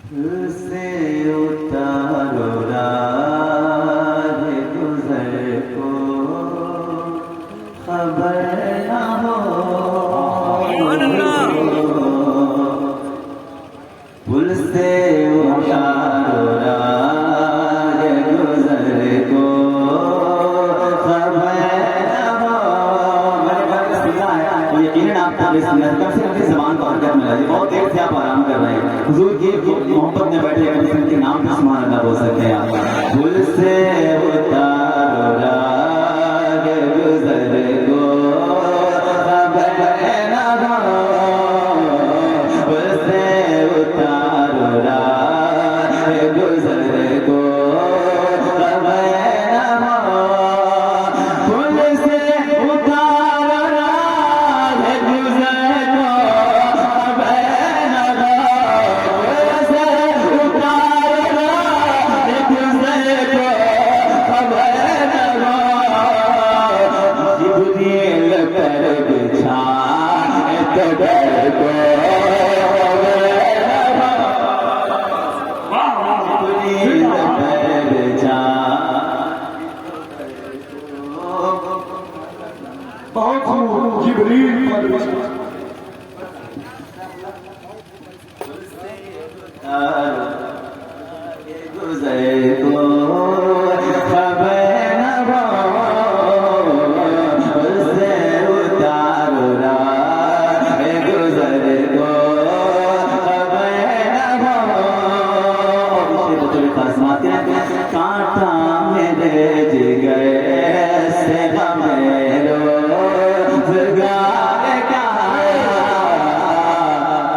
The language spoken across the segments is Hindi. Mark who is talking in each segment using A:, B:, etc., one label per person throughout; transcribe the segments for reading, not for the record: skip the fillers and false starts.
A: से उतारो राह गुज़र को, खबर न हो पुल से उतारो राह गुज़र को, खबर न हो। मेरे घर का सीधा है, यकीनन आपको कम से कम ज़बान पर कर मिला जी। बहुत देर से आप आराम कर रहे हैं, हुजूर की मोहब्बत में बैठे हैं, उनके नाम पे सुभान अल्लाह बोल सकते हैं आप। पुल से उतारो राह गुज़र को, खबर न हो। पुल से उतारो राह गुज़र को, खबर न हो। पुल से उतारो राह गुज़र को, खबर न हो। पुल से उतारो राह गुज़र को, खबर न हो। जिब्रील कर बिछाए कदर को, खबर न हो। जिब्रील कर बिछाए
B: बहुत खूब जिब्रील पर
A: गुज़र को, खबर न हो। उससे उतारो राह गुज़र को, खबर न हो। बच्चों खास बात है, कांटा मेरे जिगर से हमें रोज़गार का।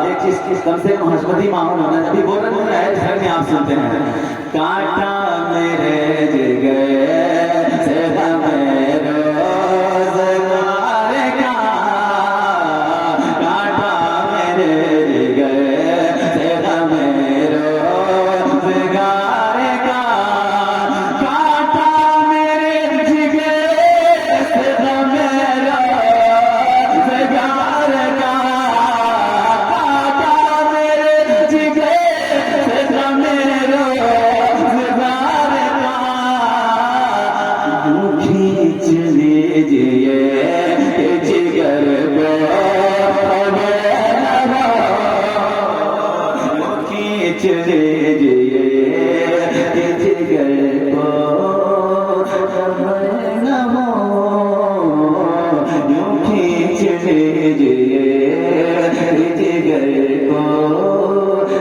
A: एक चीज किस कम से कम हशमती माहौल होना चाहिए। बोल रहा है घर में आप सुनते हैं, कांटा मेरे जिगर से हमें रोज़गार का, कांटा मेरे जिगर से हमें रोज़गार का, कांटा मेरे जिगर से हमें रोज़गार का, कांटा मेरे जिगर से हमें रोज़गार का। यूं खींच लीजिए जिगर को, खबर न हो। खींच लीजिए जिगर को, खबर न हो। यूं खींच लीजिए जिगर को,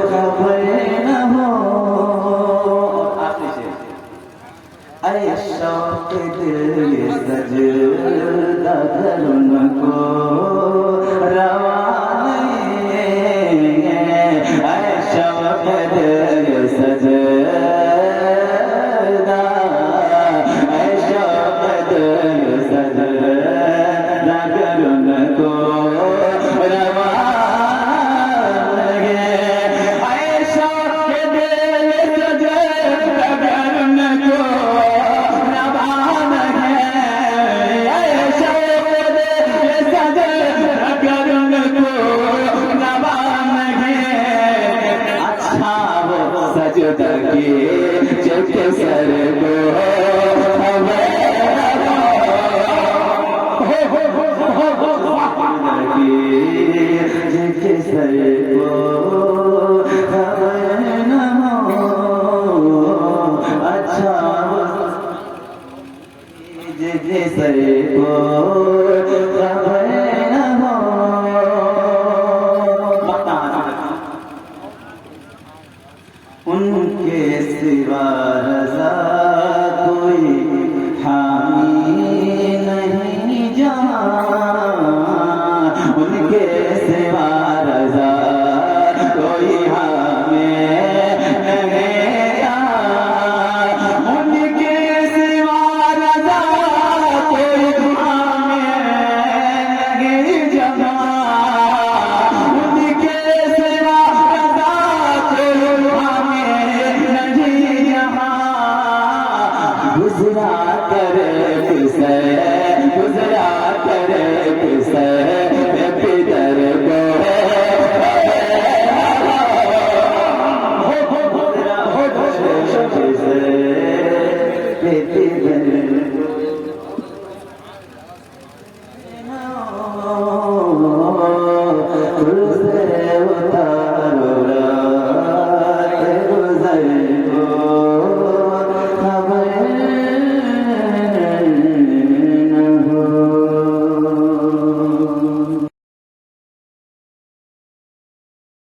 A: खबर न हो। अरे शौक दिल सजदा कर उनको रवा नहीं है। अरे शौक दिल सजदा, अरे शौक दिल सजदा कर उनको रवा नहीं है। अरे शौक दिल सजदा कर उनको सजदा के चके सर को, खबर के सर को, खबर न हो। अच्छा जिसके सर को, खबर न हो। उनके सिवा